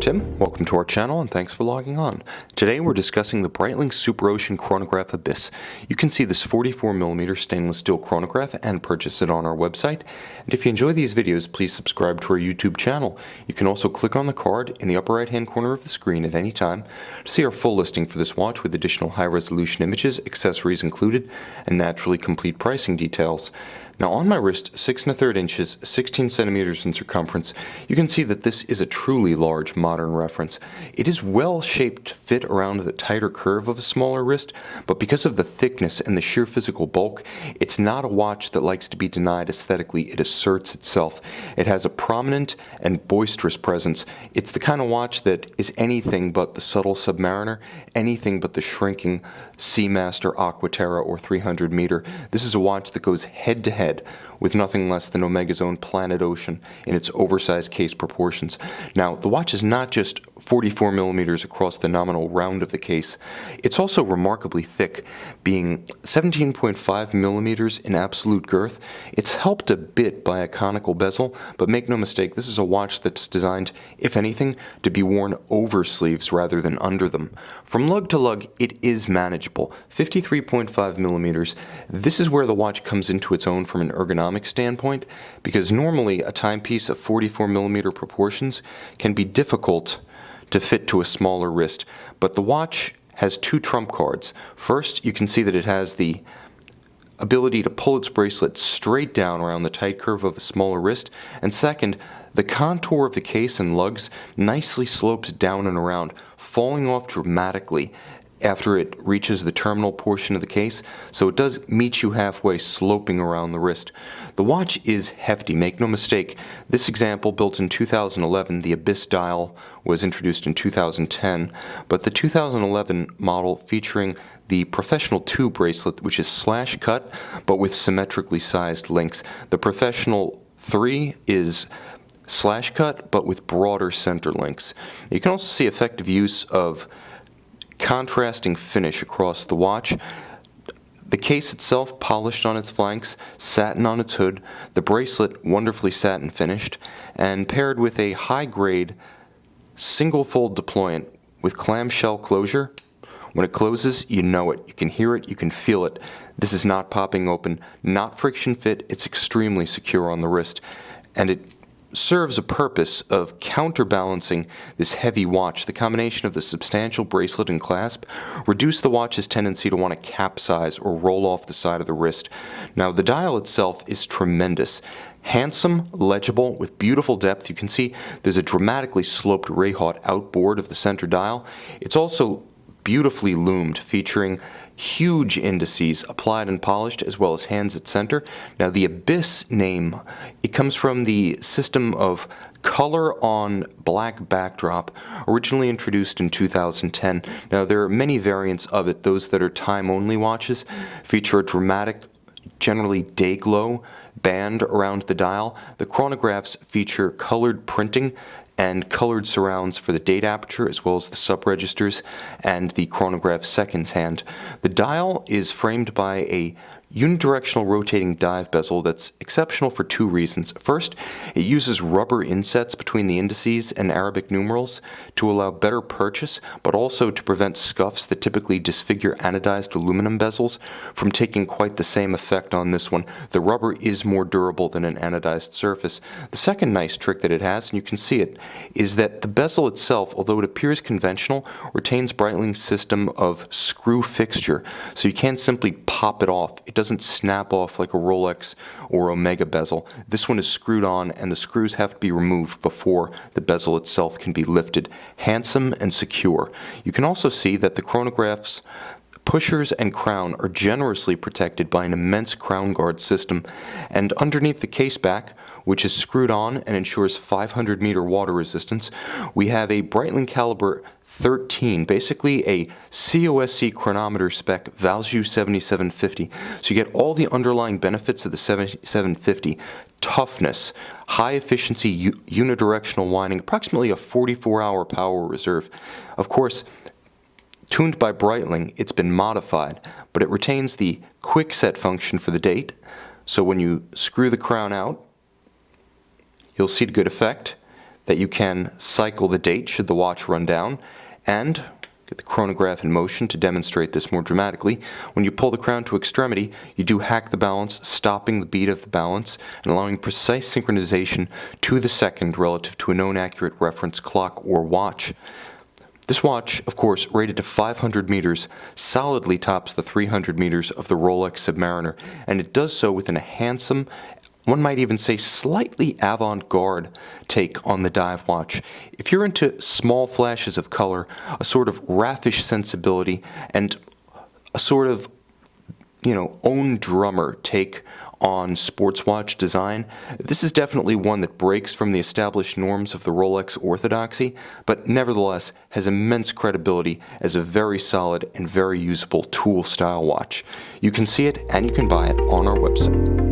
Tim, welcome to our channel and thanks for logging on. Today we're discussing the Breitling SuperOcean Chronograph Abyss. You can see this 44mm stainless steel chronograph and purchase it on our website. And if you enjoy these videos, please subscribe to our YouTube channel. You can also click on the card in the upper right hand corner of the screen at any time to see our full listing for this watch with additional high resolution images, accessories included, and naturally complete pricing details. Now on my wrist, 6 1/3 inches, 16 centimeters in circumference, you can see that this is a truly large modern reference. It is well shaped to fit around the tighter curve of a smaller wrist, but because of the thickness and the sheer physical bulk, it's not a watch that likes to be denied aesthetically. It asserts itself. It has a prominent and boisterous presence. It's the kind of watch that is anything but the subtle Submariner, anything but the shrinking Seamaster, Aquaterra, or 300 meter. This is a watch that goes head to head with nothing less than Omega's own Planet Ocean in its oversized case proportions. Now, the watch is not just 44mm across the nominal round of the case, it's also remarkably thick, being 17.5mm in absolute girth. It's helped a bit by a conical bezel, but make no mistake, this is a watch that's designed, if anything, to be worn over sleeves rather than under them. From lug to lug, it is manageable. 53.5mm. This is where the watch comes into its own from an ergonomic standpoint, because normally a timepiece of 44mm proportions can be difficult to fit to a smaller wrist, but the watch has two trump cards. First, you can see that it has the ability to pull its bracelet straight down around the tight curve of a smaller wrist, and second, the contour of the case and lugs nicely slopes down and around, falling off dramatically after it reaches the terminal portion of the case, so it does meet you halfway, sloping around the wrist. The watch is hefty, make no mistake. This example, built in 2011, the Abyss dial was introduced in 2010, but the 2011 model featuring the Professional 2 bracelet, which is slash cut, but with symmetrically sized links. The Professional 3 is slash cut, but with broader center links. You can also see effective use of contrasting finish across the watch. The case itself polished on its flanks, satin on its hood, the bracelet wonderfully satin finished, and paired with a high-grade single-fold deployant with clamshell closure. When it closes, you know it, you can hear it, you can feel it. This is not popping open, not friction fit, it's extremely secure on the wrist, and it serves a purpose of counterbalancing this heavy watch. The combination of the substantial bracelet and clasp reduce the watch's tendency to want to capsize or roll off the side of the wrist. Now, the dial itself is tremendous. Handsome, legible, with beautiful depth. You can see there's a dramatically sloped ray-hot outboard of the center dial. It's also beautifully lumed, featuring huge indices applied and polished, as well as hands at center. Now, the Abyss name, it comes from the system of color on black backdrop, originally introduced in 2010. Now, there are many variants of it. Those that are time-only watches feature a dramatic, generally day glow band around the dial. The chronographs feature colored printing and colored surrounds for the date aperture, as well as the sub-registers and the chronograph seconds hand. The dial is framed by a unidirectional rotating dive bezel that's exceptional for two reasons. First, it uses rubber insets between the indices and Arabic numerals to allow better purchase, but also to prevent scuffs that typically disfigure anodized aluminum bezels from taking quite the same effect on this one. The rubber is more durable than an anodized surface. The second nice trick that it has, and you can see it, is that the bezel itself, although it appears conventional, retains Breitling's system of screw fixture, so you can't simply pop it off. It doesn't snap off like a Rolex or Omega bezel. This one is screwed on, and the screws have to be removed before the bezel itself can be lifted. Handsome and secure. You can also see that the chronographs, pushers, and crown are generously protected by an immense crown guard system, and underneath the case back, which is screwed on and ensures 500-meter water resistance, we have a Breitling caliber 13, basically a COSC chronometer spec Valjoux 7750. So you get all the underlying benefits of the 7750. Toughness, high efficiency unidirectional winding, approximately a 44-hour power reserve. Of course, tuned by Breitling, it's been modified, but it retains the quick set function for the date. So when you screw the crown out, you'll see to good effect that you can cycle the date should the watch run down, and get the chronograph in motion to demonstrate this more dramatically. When you pull the crown to extremity, you do hack the balance, stopping the beat of the balance and allowing precise synchronization to the second relative to a known accurate reference clock or watch. This watch, of course, rated to 500 meters, solidly tops the 300 meters of the Rolex Submariner, and it does so within a handsome, one might even say slightly avant-garde take on the dive watch. If you're into small flashes of color, a sort of raffish sensibility, and a sort of, own drummer take on sports watch design, this is definitely one that breaks from the established norms of the Rolex orthodoxy, but nevertheless has immense credibility as a very solid and very usable tool-style watch. You can see it and you can buy it on our website.